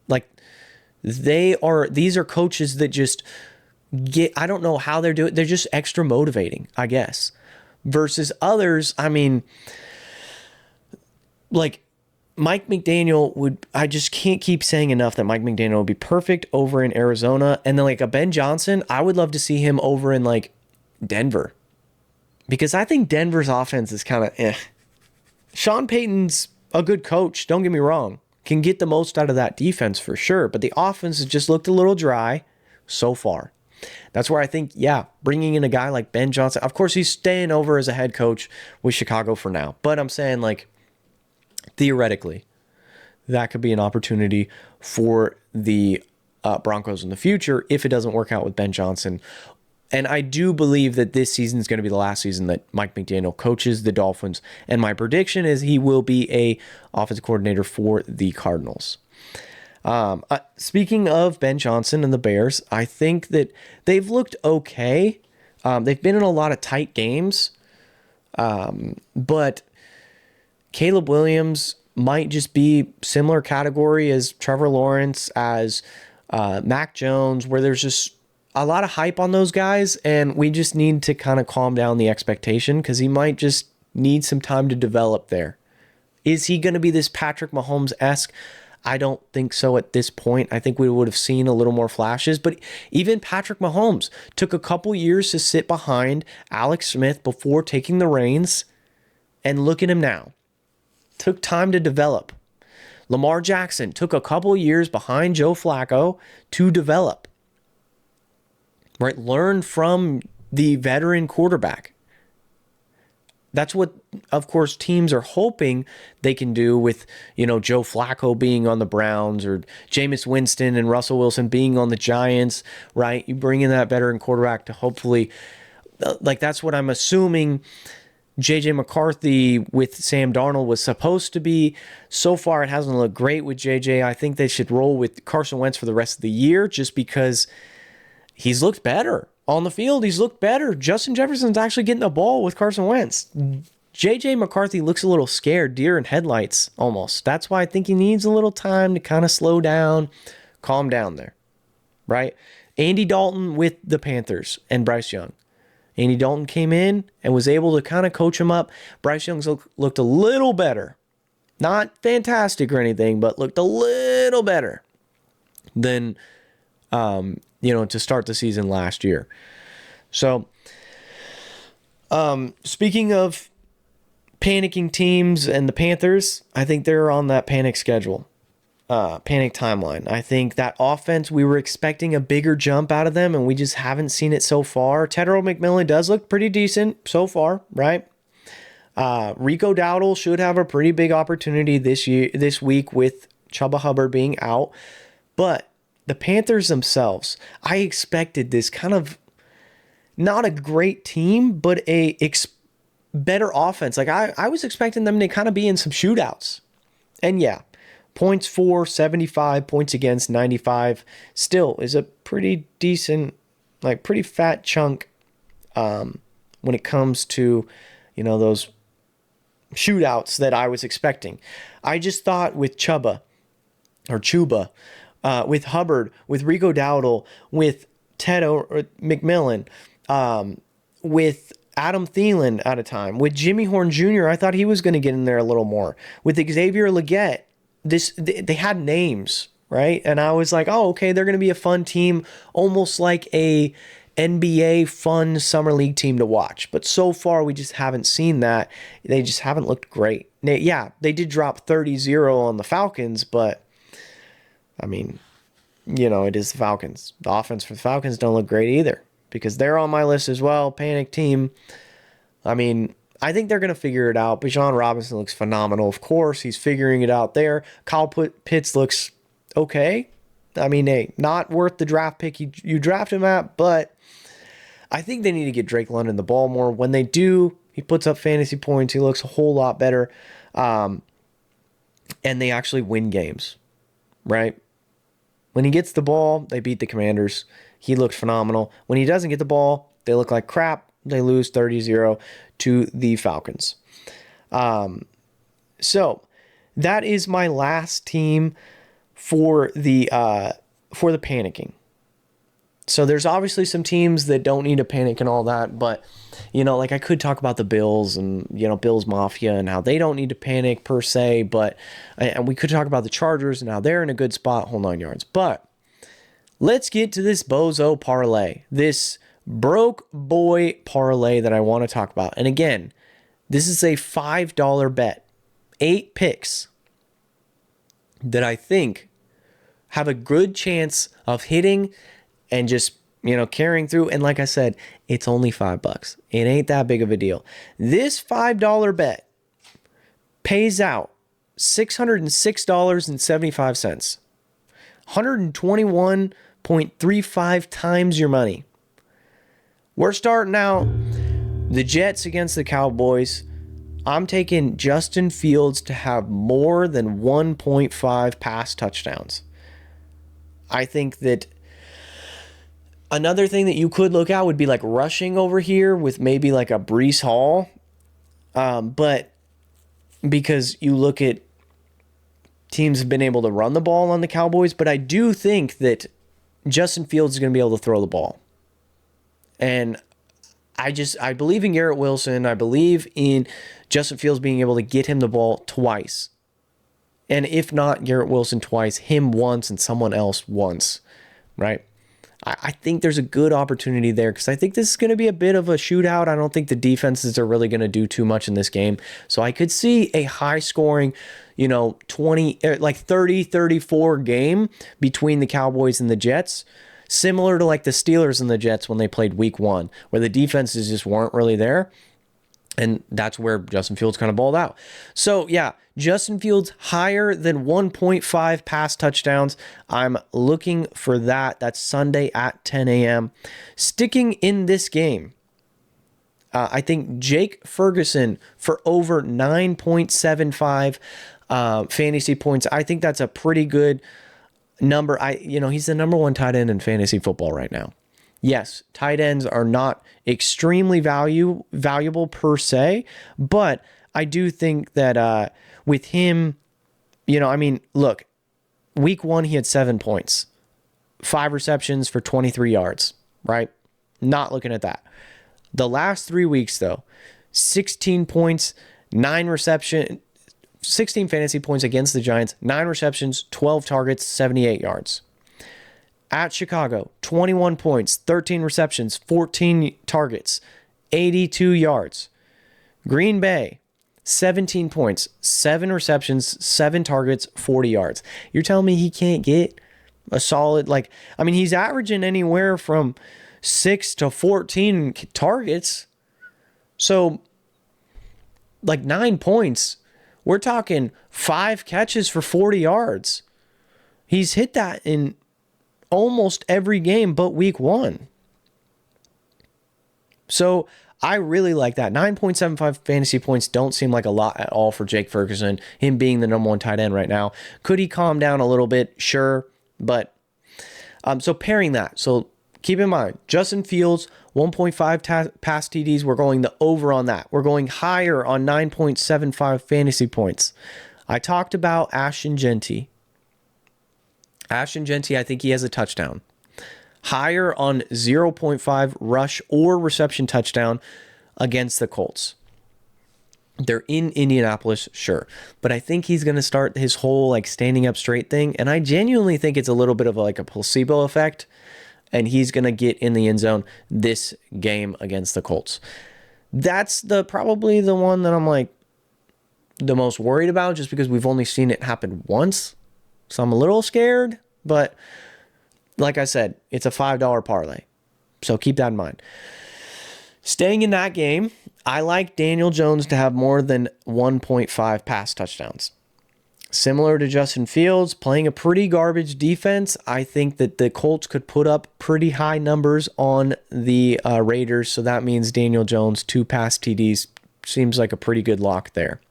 Like, these are coaches that just I don't know how they're doing. They're just extra motivating, I guess. Versus others, like Mike McDaniel I just can't keep saying enough that Mike McDaniel would be perfect over in Arizona. And then like a Ben Johnson, I would love to see him over in like Denver. Because I think Denver's offense is kind of eh. Sean Payton's a good coach, don't get me wrong. Can get the most out of that defense for sure. But the offense has just looked a little dry so far. That's where I think, bringing in a guy like Ben Johnson, of course, he's staying over as a head coach with Chicago for now. But I'm saying, like, theoretically, that could be an opportunity for the Broncos in the future if it doesn't work out with Ben Johnson. And I do believe that this season is going to be the last season that Mike McDaniel coaches the Dolphins. And my prediction is he will be a offensive coordinator for the Cardinals. Speaking of Ben Johnson and the Bears, I think that they've looked okay. They've been in a lot of tight games, but Caleb Williams might just be similar category as Trevor Lawrence, as Mac Jones, where there's just a lot of hype on those guys, and we just need to kind of calm down the expectation because he might just need some time to develop there. Is he going to be this Patrick Mahomes-esque? I don't think so at this point. I think we would have seen a little more flashes, but even Patrick Mahomes took a couple years to sit behind Alex Smith before taking the reins, and look at him now. Took time to develop. Lamar Jackson took a couple years behind Joe Flacco to develop. Right? Learn from the veteran quarterback. That's what, of course, teams are hoping they can do with, Joe Flacco being on the Browns or Jameis Winston and Russell Wilson being on the Giants, right? You bring in that veteran quarterback to hopefully, that's what I'm assuming J.J. McCarthy with Sam Darnold was supposed to be. So far, it hasn't looked great with J.J. I think they should roll with Carson Wentz for the rest of the year just because he's looked better. On the field, he's looked better. Justin Jefferson's actually getting the ball with Carson Wentz. J.J. McCarthy looks a little scared, deer in headlights almost. That's why I think he needs a little time to kind of slow down, calm down there, right? Andy Dalton with the Panthers and Bryce Young. Andy Dalton came in and was able to kind of coach him up. Bryce Young looked a little better. Not fantastic or anything, but looked a little better than to start the season last year. So Speaking of panicking teams and the Panthers, I think they're on that panic schedule, panic timeline. I think that offense, we were expecting a bigger jump out of them, and we just haven't seen it so far. Tedro McMillan does look pretty decent so far, right? Rico Dowdle should have a pretty big opportunity this week with Chuba Hubbard being out. But the Panthers themselves, I expected this kind of not a great team, but a better offense. Like I was expecting them to kind of be in some shootouts. And yeah, points for 75, points against 95 still is a pretty decent, like pretty fat chunk when it comes to, those shootouts that I was expecting. I just thought with Chuba, with Hubbard, with Rico Dowdle, with Ted McMillan, with Adam Thielen at a time, with Jimmy Horn Jr., I thought he was going to get in there a little more. With Xavier Legette, they had names, right? And I was like, oh, okay, they're going to be a fun team, almost like a NBA fun summer league team to watch. But so far, we just haven't seen that. They just haven't looked great. Yeah, they did drop 30-0 on the Falcons, but I mean, it is the Falcons. The offense for the Falcons don't look great either, because they're on my list as well. Panic team. I mean, I think they're going to figure it out. Bijan Robinson looks phenomenal. Of course, he's figuring it out there. Kyle Pitts looks okay. I mean, hey, not worth the draft pick you draft him at, but I think they need to get Drake London the ball more. When they do, he puts up fantasy points. He looks a whole lot better. And they actually win games, right? When he gets the ball, they beat the Commanders. He looks phenomenal. When he doesn't get the ball, they look like crap. They lose 30-0 to the Falcons. So that is my last team for the panicking. So there's obviously some teams that don't need to panic and all that, but like I could talk about the Bills and Bills Mafia and how they don't need to panic per se, but and we could talk about the Chargers and how they're in a good spot, whole 9 yards. But let's get to this bozo parlay, this broke boy parlay that I want to talk about. And again, this is a $5 bet, 8 picks that I think have a good chance of hitting and just, carrying through. And like I said, it's only $5. It ain't that big of a deal. This $5 bet pays out $606.75. 121.35 times your money. We're starting out the Jets against the Cowboys. I'm taking Justin Fields to have more than 1.5 pass touchdowns. I think that another thing that you could look at would be like rushing over here with maybe like a Breece Hall. But because you look at teams have been able to run the ball on the Cowboys, but I do think that Justin Fields is going to be able to throw the ball. And I believe in Garrett Wilson. I believe in Justin Fields being able to get him the ball twice. And if not Garrett Wilson twice, him once and someone else once, right? I think there's a good opportunity there because I think this is going to be a bit of a shootout. I don't think the defenses are really going to do too much in this game. So I could see a high scoring, 30-34 game between the Cowboys and the Jets, similar to like the Steelers and the Jets when they played week 1, where the defenses just weren't really there. And that's where Justin Fields kind of balled out. So, yeah, Justin Fields higher than 1.5 pass touchdowns. I'm looking for that. That's Sunday at 10 a.m. Sticking in this game, I think Jake Ferguson for over 9.75 fantasy points. I think that's a pretty good number. He's the number 1 tight end in fantasy football right now. Yes, tight ends are not extremely valuable per se, but I do think that with him, look, week 1, he had 7 points, 5 receptions for 23 yards, right? Not looking at that. The last 3 weeks, though, 16 points, 16 fantasy points against the Giants, 9 receptions, 12 targets, 78 yards. At Chicago, 21 points, 13 receptions, 14 targets, 82 yards. Green Bay, 17 points, 7 receptions, 7 targets, 40 yards. You're telling me he can't get a solid, he's averaging anywhere from 6 to 14 targets. So, 9 points. We're talking 5 catches for 40 yards. He's hit that in almost every game but week 1. So, I really like that. 9.75 fantasy points don't seem like a lot at all for Jake Ferguson, him being the number 1 tight end right now. Could he calm down a little bit? Sure. But, so pairing that. So, keep in mind, Justin Fields, 1.5 pass TDs. We're going the over on that. We're going higher on 9.75 fantasy points. I talked about Ashton Jeanty. Ashton Jeanty, I think he has a touchdown. Higher on 0.5 rush or reception touchdown against the Colts. They're in Indianapolis, sure. But I think he's going to start his whole standing up straight thing. And I genuinely think it's a little bit of a placebo effect. And he's going to get in the end zone this game against the Colts. That's probably the one that I'm the most worried about, just because we've only seen it happen once. So I'm a little scared, but like I said, it's a $5 parlay. So keep that in mind. Staying in that game, I like Daniel Jones to have more than 1.5 pass touchdowns. Similar to Justin Fields, playing a pretty garbage defense, I think that the Colts could put up pretty high numbers on the Raiders. So that means Daniel Jones, 2 pass TDs, seems like a pretty good lock there.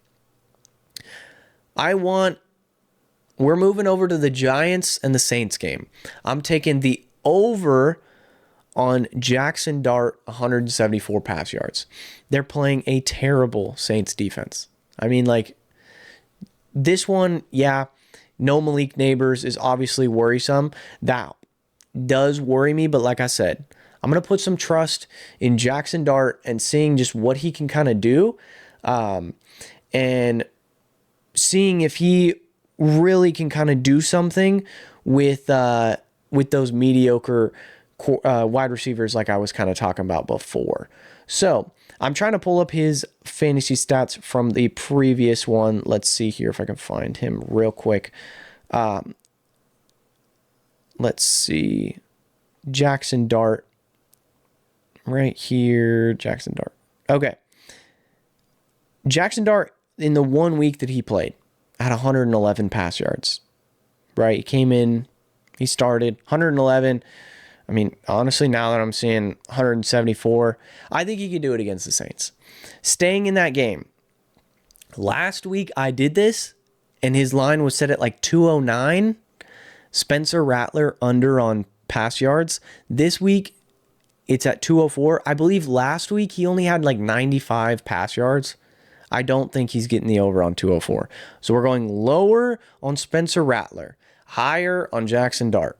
We're moving over to the Giants and the Saints game. I'm taking the over on Jackson Dart, 174 pass yards. They're playing a terrible Saints defense. This one, yeah, no Malik Neighbors is obviously worrisome. That does worry me, but like I said, I'm going to put some trust in Jackson Dart and seeing just what he can kind of do, and seeing if he really can kind of do something with those mediocre wide receivers like I was kind of talking about before. So I'm trying to pull up his fantasy stats from the previous one. Let's see here if I can find him real quick. Let's see. Jackson Dart. Right here. Jackson Dart. Okay. Jackson Dart, in the 1 week that he played, had 111 pass yards. Right? He came in. He started 111. Honestly, now that I'm seeing 174, I think he could do it against the Saints. Staying in that game. Last week, I did this, and his line was set at 209. Spencer Rattler under on pass yards. This week, it's at 204. I believe last week, he only had 95 pass yards. I don't think he's getting the over on 204. So we're going lower on Spencer Rattler, higher on Jackson Dart.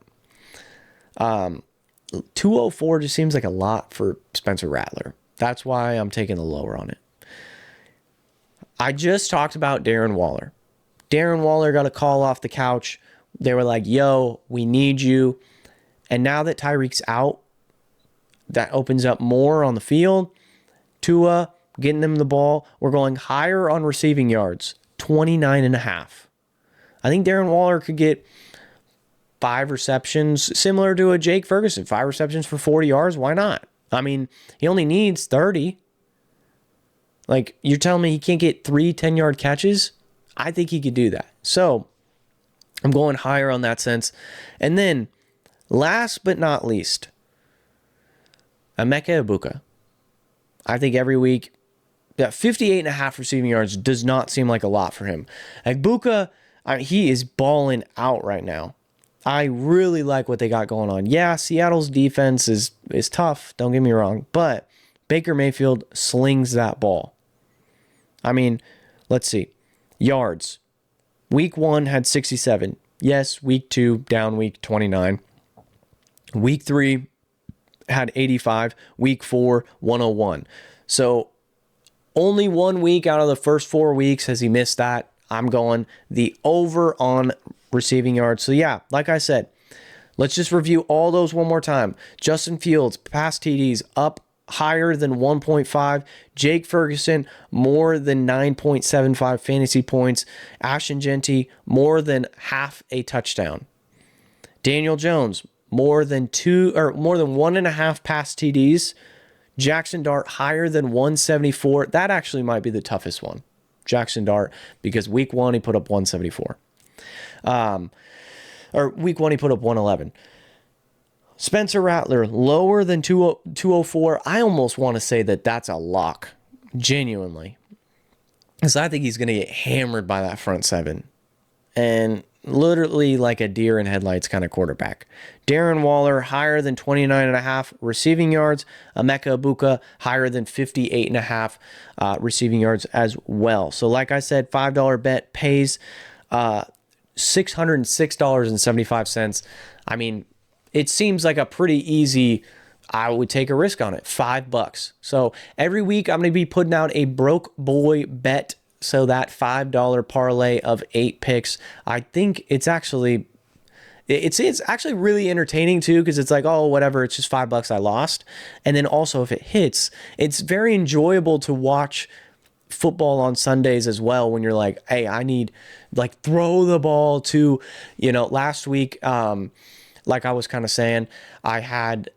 204 just seems like a lot for Spencer Rattler. That's why I'm taking the lower on it. I just talked about Darren Waller. Darren Waller got a call off the couch. They were like, yo, we need you. And now that Tyreek's out, that opens up more on the field. Tua, getting them the ball. We're going higher on receiving yards, 29.5. I think Darren Waller could get 5 receptions, similar to a Jake Ferguson. 5 receptions for 40 yards. Why not? He only needs 30. You're telling me he can't get 3 10-yard catches? I think he could do that. So, I'm going higher on that sense. And then, last but not least, Emeka Egbuka. I think every week, that 58.5 receiving yards does not seem like a lot for him. Egbuka, he is balling out right now. I really like what they got going on. Yeah, Seattle's defense is tough, don't get me wrong, but Baker Mayfield slings that ball. Let's see. Yards. Week 1 had 67. Yes, week 2, down week 29. Week 3 had 85. Week 4, 101. So only 1 week out of the first 4 weeks has he missed that. I'm going the over on receiving yards. So yeah, like I said, let's just review all those one more time. Justin Fields, pass TDs up higher than 1.5. Jake Ferguson, more than 9.75 fantasy points. Ashton Genty, more than half a touchdown. Daniel Jones, more than 1.5 pass TDs. Jackson Dart, higher than 174. That actually might be the toughest one. Jackson Dart, because week 1 he put up 174. Or week 1 he put up 111. Spencer Rattler, lower than 204. I almost want to say that that's a lock, genuinely. Because I think he's going to get hammered by that front seven. And literally like a deer in headlights kind of quarterback. Darren Waller, higher than 29.5 receiving yards. Emeka Egbuka, higher than 58.5 receiving yards as well. So like I said, $5 bet pays $606.75. I mean, it seems like a pretty easy, I would take a risk on it, $5. So every week I'm going to be putting out a broke boy bet. So that $5 parlay of 8 picks, I think it's actually really entertaining too, because it's like, oh, whatever, it's just $5 I lost. And then also if it hits, it's very enjoyable to watch football on Sundays as well, when you're like, hey, I need, like, throw the ball to, last week, like I was kind of saying, I had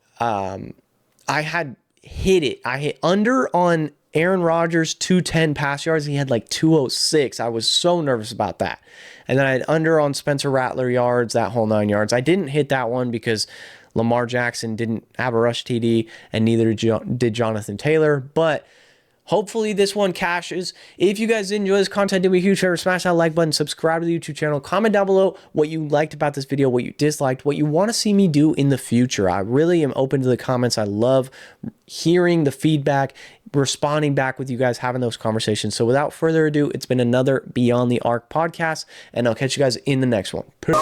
hit it. I hit under on Aaron Rodgers 210 pass yards. He had like 206. I was so nervous about that. And then I had under on Spencer Rattler yards, that whole 9 yards. I didn't hit that one because Lamar Jackson didn't have a rush TD, and neither did Jonathan Taylor. But hopefully this one cashes. If you guys enjoy this content, do me a huge favor, smash that like button, subscribe to the YouTube channel, comment down below what you liked about this video, what you disliked, what you want to see me do in the future. I really am open to the comments. I love hearing the feedback, responding back with you guys, having those conversations. So without further ado, it's been another Beyond the Arc podcast, and I'll catch you guys in the next one. Peace.